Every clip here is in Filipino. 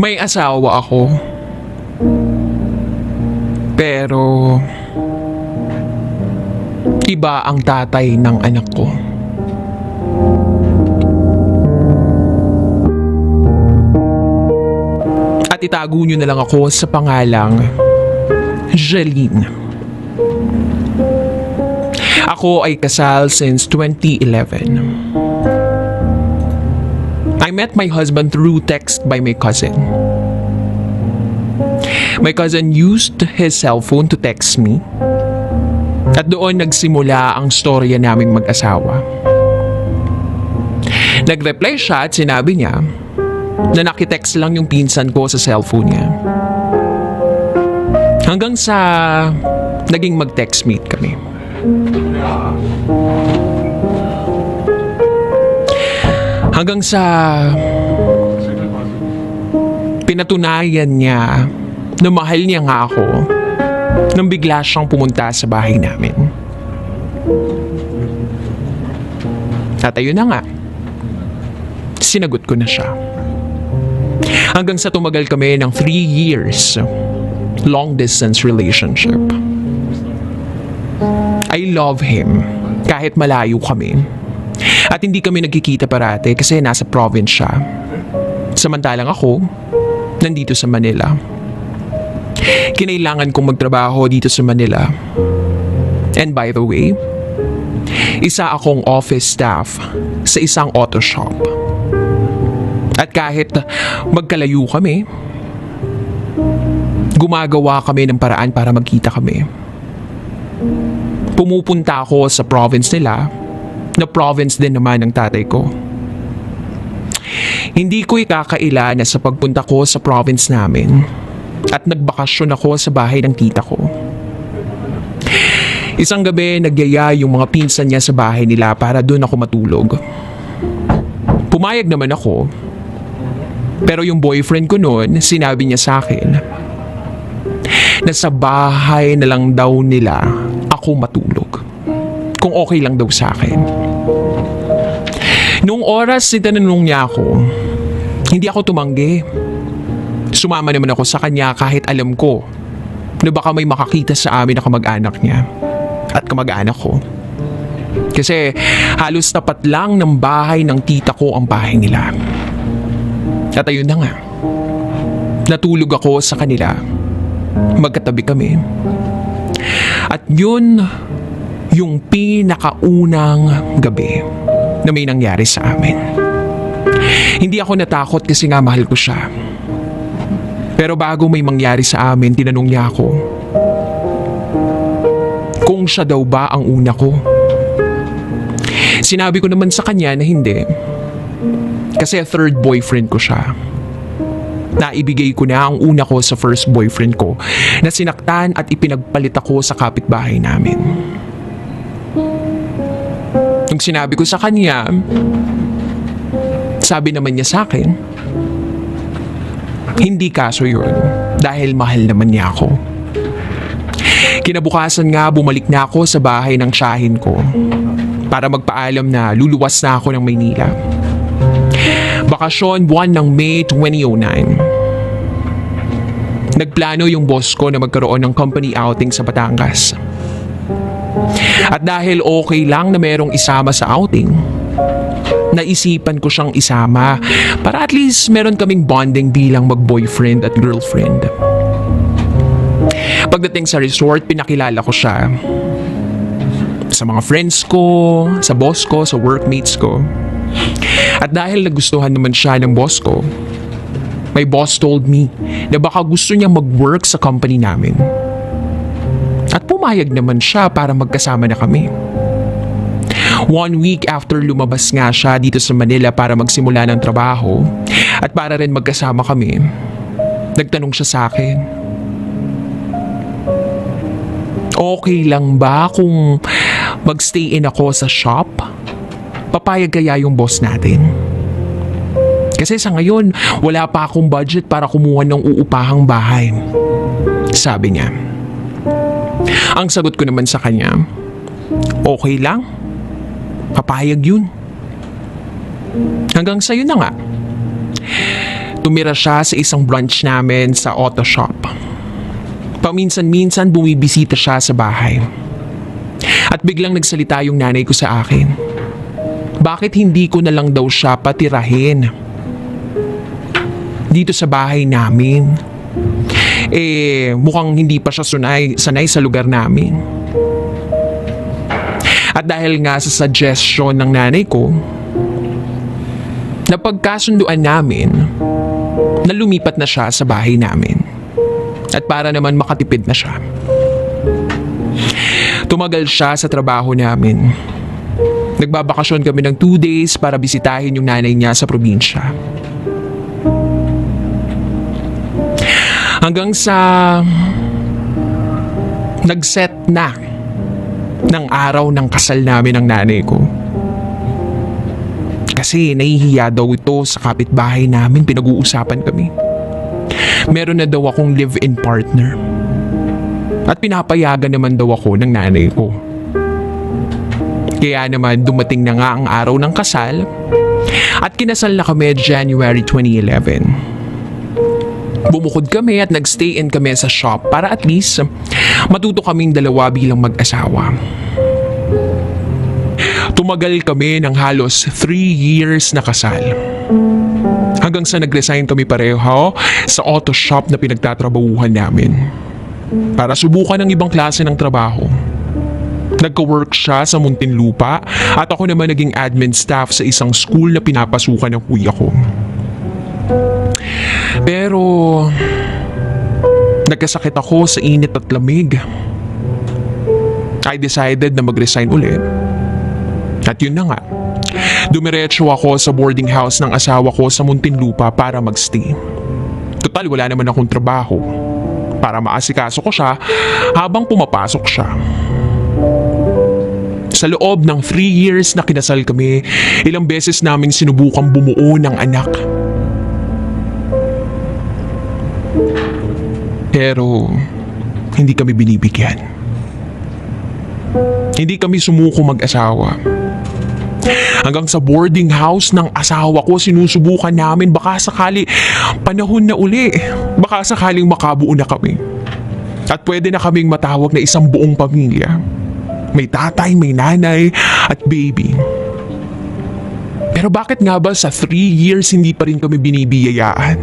May asawa ako. Pero iba ang tatay ng anak ko. At itago niyo na lang ako sa pangalang Jeline. Ako ay kasal since 2011. I met my husband through text by my cousin. My cousin used his cell phone to text me. At doon nagsimula ang storya naming mag-asawa. Nag-reply siya at sinabi niya na nakitext lang yung pinsan ko sa cellphone niya. Hanggang sa naging mag-text meet kami. Hanggang sa pinatunayan niya na mahal niya nga ako nang bigla siyang pumunta sa bahay namin. At ayun na nga, sinagot ko na siya. Hanggang sa tumagal kami ng 3 years long distance relationship. I love him kahit malayo kami. At hindi kami nagkikita parate kasi nasa province siya. Samantalang ako, nandito sa Manila. Kinailangan kong magtrabaho dito sa Manila. And by the way, isa akong office staff sa isang auto shop. At kahit magkalayo kami, gumagawa kami ng paraan para magkita kami. Pumupunta ako sa province nila, na province din naman ng tatay ko. Hindi ko ikakaila na sa pagpunta ko sa province namin at nagbakasyon ako sa bahay ng tita ko. Isang gabi, nagyaya yung mga pinsan niya sa bahay nila para doon ako matulog. Pumayag naman ako, pero yung boyfriend ko noon, sinabi niya sa akin na sa bahay na lang daw nila ako matulog. Kung okay lang daw sa akin. Noong oras tinanong niya ako, hindi ako tumanggi. Sumama naman ako sa kanya kahit alam ko na baka may makakita sa amin na kamag-anak niya at kamag-anak ko. Kasi halos tapat lang ng bahay ng tita ko ang bahay nila. At ayun na nga, natulog ako sa kanila. Magkatabi kami. At yun yung pinakaunang gabi na may nangyari sa amin. Hindi ako natakot kasi nga mahal ko siya. Pero bago may mangyari sa amin, tinanong niya ako kung siya daw ba ang una ko. Sinabi ko naman sa kanya na hindi. Kasi third boyfriend ko siya. Naibigay ko na ang una ko sa first boyfriend ko na sinaktan at ipinagpalit ako sa kapitbahay namin. Nung sinabi ko sa kanya, sabi naman niya sa akin, hindi kaso yun dahil mahal naman niya ako. Kinabukasan nga bumalik na ako sa bahay ng tiyahin ko para magpaalam na luluwas na ako ng Maynila. Bakasyon buwan ng May 2009. Nagplano yung boss ko na magkaroon ng company outing sa Batangas. At dahil okay lang na merong isama sa outing, naisipan ko siyang isama para at least meron kaming bonding bilang mag-boyfriend at girlfriend. Pagdating sa resort, pinakilala ko siya sa mga friends ko, sa boss ko, sa workmates ko. At dahil nagustuhan naman siya ng boss ko, my boss told me na baka gusto niya mag-work sa company namin. At pumayag naman siya para magkasama na kami. 1 week after lumabas nga siya dito sa Manila para magsimula ng trabaho at para rin magkasama kami, nagtanong siya sa akin, okay lang ba kung magstay in ako sa shop? Papayag kaya yung boss natin? Kasi sa ngayon, wala pa akong budget para kumuha ng uupahang bahay. Sabi niya. Ang sagot ko naman sa kanya, okay lang. Papayag yun. Hanggang sa yun na nga. Tumira siya sa isang branch namin sa auto shop. Paminsan-minsan bumibisita siya sa bahay. At biglang nagsalita yung nanay ko sa akin. Bakit hindi ko na lang daw siya patirahin dito sa bahay namin? Mukhang hindi pa siya sanay sa lugar namin. At dahil nga sa suggestion ng nanay ko, napagkasunduan namin na lumipat na siya sa bahay namin. At para naman makatipid na siya. Tumagal siya sa trabaho namin. Nagbabakasyon kami ng 2 days para bisitahin yung nanay niya sa probinsya. Hanggang sa nag-set na ng araw ng kasal namin ng nanay ko. Kasi nahihiya daw ito sa kapitbahay namin, pinag-uusapan kami. Meron na daw akong live-in partner. At pinapayagan naman daw ako ng nanay ko. Kaya naman dumating na nga ang araw ng kasal at kinasal na kami January 2011. Bumukod kami at nagstay in kami sa shop para at least matuto kaming dalawa bilang mag-asawa. Tumagal kami ng halos 3 years na kasal. Hanggang sa nag-resign kami pareho sa auto shop na pinagtatrabahuhan namin. Para subukan ng ibang klase ng trabaho. Nagka-work siya sa Muntinlupa at ako naman naging admin staff sa isang school na pinapasukan ng kuya ko. Pero nagkasakit ako sa init at lamig. I decided na mag-resign ulit. At yun na nga, dumiretso ako sa boarding house ng asawa ko sa Muntinlupa para magstay. Total wala naman akong trabaho para maasikaso ko siya habang pumapasok siya. Sa loob ng 3 years na kinasal kami, ilang beses naming sinubukang bumuo ng anak. Pero hindi kami binibigyan. Hindi kami sumuko mag-asawa. Hanggang sa boarding house ng asawa ko, sinusubukan namin baka sakali panahon na uli. Baka sakaling makabuo na kami. At pwede na kaming matawag na isang buong pamilya. May tatay, may nanay, at baby. Pero bakit nga ba sa 3 years hindi pa rin kami binibiyayaan?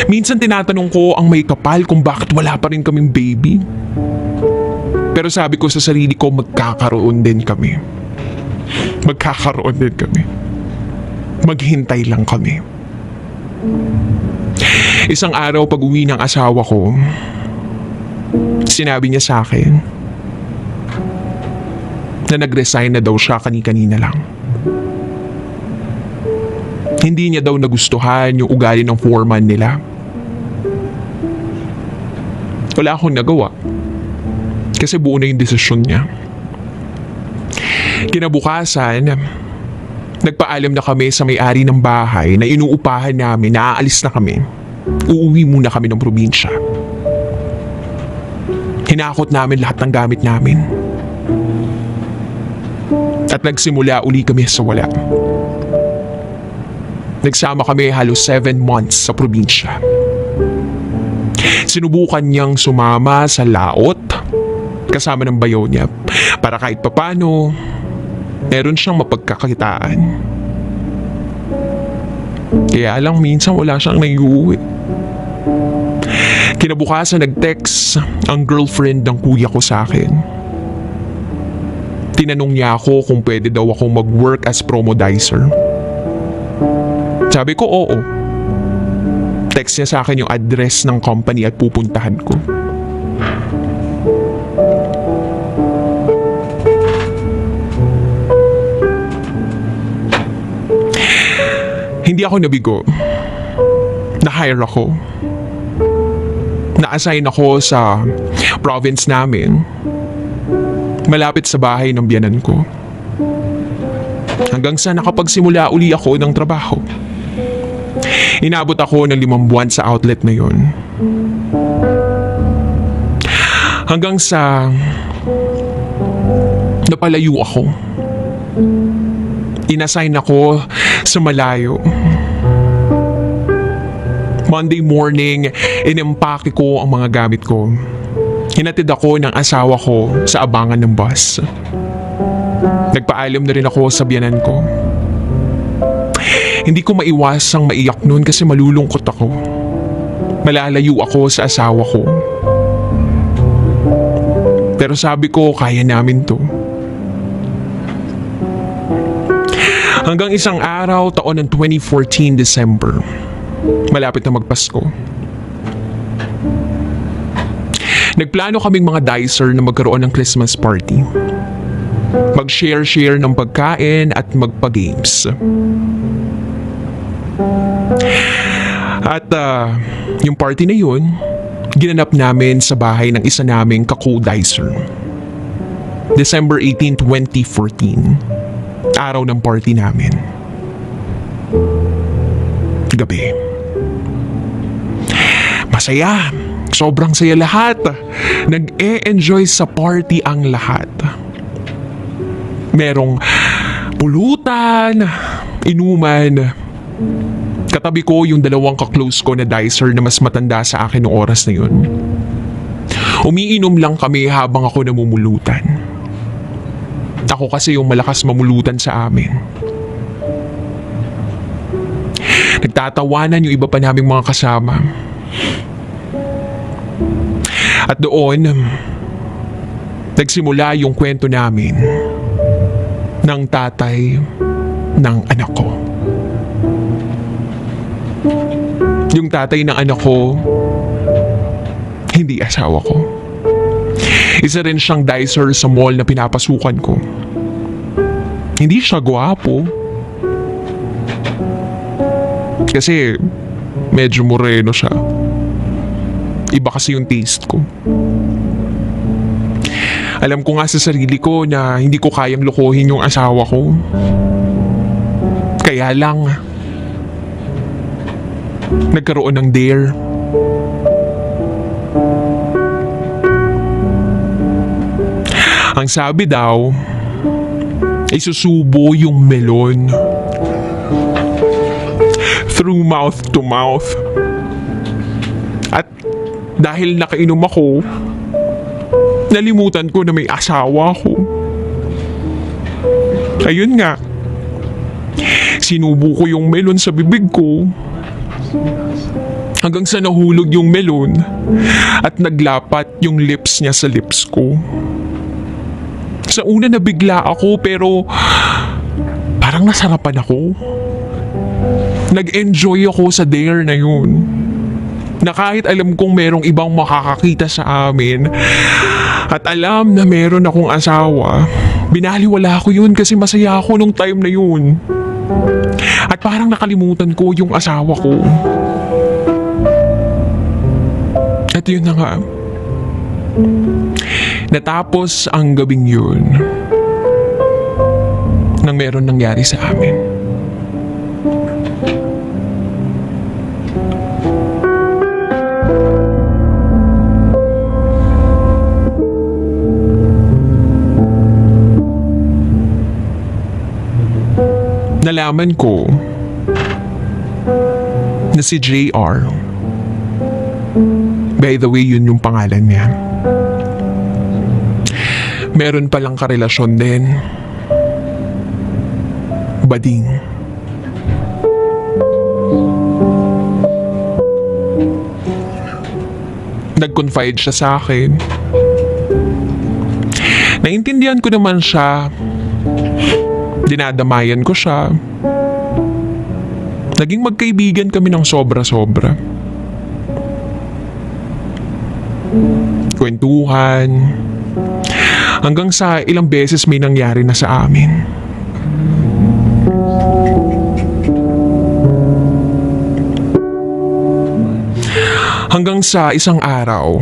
Minsan tinatanong ko ang may kapal kung bakit wala pa rin kaming baby. Pero sabi ko sa sarili ko, magkakaroon din kami. Magkakaroon din kami. Maghintay lang kami. Isang araw pag uwi ng asawa ko, sinabi niya sa akin na nag-resign na daw siya kani-kanina lang. Hindi niya daw nagustuhan yung ugali ng foreman nila. Wala akong nagawa. Kasi buo na yung desisyon niya. Kinabukasan, nagpaalam na kami sa may-ari ng bahay na inuupahan namin na aalis na kami. Uuwi muna kami ng probinsya. Hinakot namin lahat ng gamit namin. At nagsimula uli kami sa wala. Nagsama kami halos 7 months sa probinsya. Sinubukan niyang sumama sa laot kasama ng bayaw niya para kahit papano meron siyang mapagkakakitaan. Kaya lang minsan wala siyang naiuwi. Kinabukasan nag-text ang girlfriend ng kuya ko sa akin. Tinanong niya ako kung pwede daw ako mag-work as promodizer. Sabi ko oo. Text niya sa akin yung address ng company at pupuntahan ko. Hindi ako nabigo. Na-hire ako. Na-assign ako sa province namin. Malapit sa bahay ng biyanan ko. Hanggang sa nakapagsimula uli ako ng trabaho. Inabot ako ng 5 buwan sa outlet na yon. Hanggang sa napalayo ako. Inassign ako sa malayo. Monday morning, inimpake ko ang mga gamit ko. Hinatid ako ng asawa ko sa abangan ng bus. Nagpaalam na rin ako sa biyanan ko. Hindi ko maiwasang maiyak noon kasi malulungkot ako. Malalayo ako sa asawa ko. Pero sabi ko, kaya namin to. Hanggang isang araw, taon ng 2014 December. Malapit na magpasko. Nagplano kaming mga dicer na magkaroon ng Christmas party. Mag-share-share ng pagkain at magpa-games. At yung party na yun, ginanap namin sa bahay ng isa naming ka-co-dicer. December 18, 2014. Araw ng party namin. Gabi. Masaya. Sobrang saya lahat. Nag-e-enjoy sa party ang lahat. Merong pulutan, inuman. Katabi ko yung dalawang ka-close ko na dicer na mas matanda sa akin noong oras na yun. Umiinom lang kami habang ako namumulutan. Ako kasi yung malakas mamulutan sa amin. Nagtatawanan yung iba pa naming mga kasama. At doon, nagsimula yung kwento namin ng tatay ng anak ko. Yung tatay ng anak ko, hindi asawa ko. Isa rin siyang dicer sa mall na pinapasukan ko. Hindi siya gwapo. Kasi medyo moreno siya. Iba kasi yung taste ko. Alam ko nga sa sarili ko na hindi ko kayang lokohin yung asawa ko. Kaya lang, nagkaroon ng dare. Ang sabi daw, isusubo yung melon through mouth to mouth. At dahil nakainom ako, nalimutan ko na may asawa ko. Ayun nga, sinubo ko yung melon sa bibig ko hanggang sa nahulog yung melon at naglapat yung lips niya sa lips ko. Sa una nabigla ako pero parang nasarapan ako. Nag-enjoy ako sa dare na yun. Na kahit alam kong merong ibang makakakita sa amin at alam na meron akong asawa, binaliwala ko yun kasi masaya ako nung time na yun. At parang nakalimutan ko yung asawa ko. At yun na nga. Natapos ang gabing yun nang meron nangyari sa amin. Nalaman ko na si JR, by the way yun yung pangalan niya, meron palang karelasyon din. Bading. Nag-confide siya sa akin. Naintindihan ko naman siya. Dinadamayan ko siya. Naging magkaibigan kami ng sobra-sobra. Kwentuhan. Hanggang sa ilang beses may nangyari na sa amin. Hanggang sa isang araw,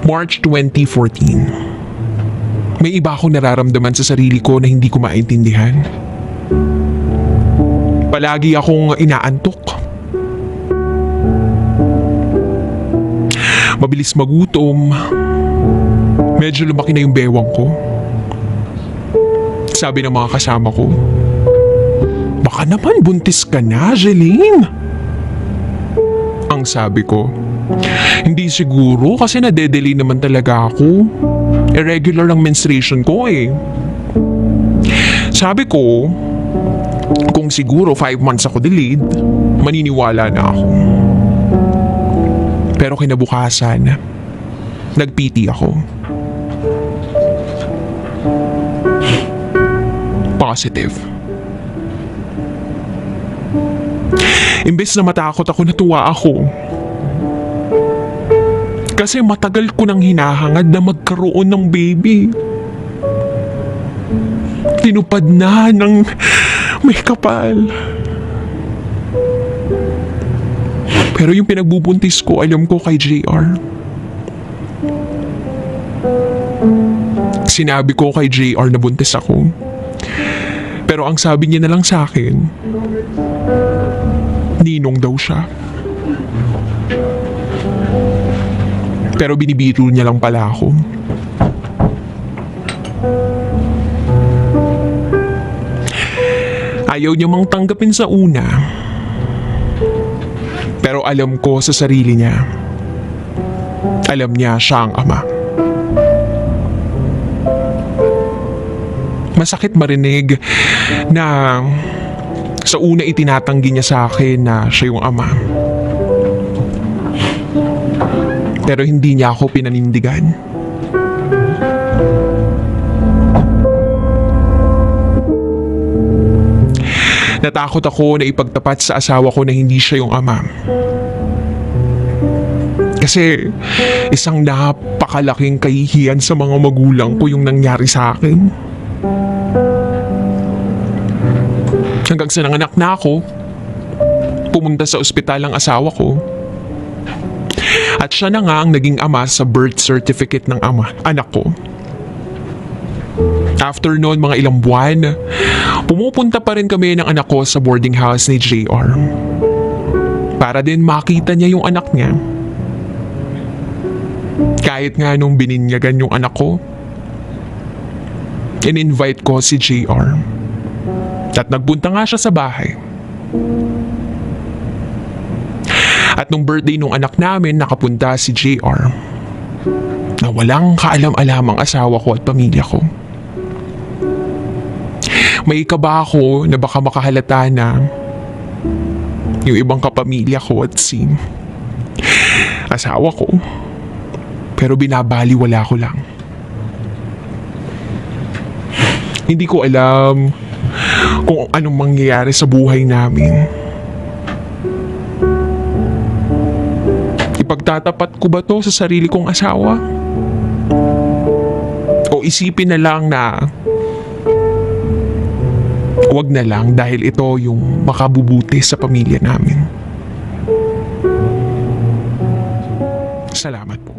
March 2014, may iba akong nararamdaman sa sarili ko na hindi ko maintindihan. Palagi akong inaantok. Mabilis magutom. Medyo lumaki na yung bewang ko. Sabi ng mga kasama ko, "Baka naman buntis ka na, Jeline." Ang sabi ko, hindi siguro kasi nadedelay naman talaga ako. Irregular lang menstruation ko eh. Sabi ko, kung siguro 5 months ako delayed, maniniwala na ako. Pero kinabukasan, nag-PT ako. Positive. Imbes na matakot ako, natuwa ako. Kasi matagal ko nang hinahangad na magkaroon ng baby. Tinupad na ng may kapal. Pero yung pinagbubuntis ko, alam ko kay JR. Sinabi ko kay JR na buntis ako. Pero ang sabi niya na lang sa akin, ninong daw siya. Pero binibiro niya lang pala ako. Ayaw niya mang tanggapin sa una. Pero alam ko sa sarili niya. Alam niya siya ang ama. Masakit marinig na sa una itinatanggi niya sa akin na siya yung ama. Pero hindi niya ako pinanindigan. Natakot ako na ipagtapat sa asawa ko na hindi siya yung ama. Kasi isang napakalaking kahihiyan sa mga magulang ko yung nangyari sa akin. Hanggang sa nanganak na ako, pumunta sa ospital ang asawa ko. At siya na nga ang naging ama sa birth certificate ng anak ko. After noon, mga ilang buwan, pumupunta pa rin kami ng anak ko sa boarding house ni JR. Para din makita niya yung anak niya. Kahit nga nung bininyagan yung anak ko, in-invite ko si JR. At nagpunta nga siya sa bahay. At nung birthday nung anak namin, nakapunta si JR. Na walang kaalam-alamang asawa ko at pamilya ko. May kaba ako na baka makahalata na yung ibang kapamilya ko at si asawa ko. Pero binabaliwala ko lang. Hindi ko alam kung anong mangyayari sa buhay namin. Ipagtatapat ko ba to sa sarili kong asawa? O isipin na lang na wag na lang dahil ito yung makabubuti sa pamilya namin. Salamat po.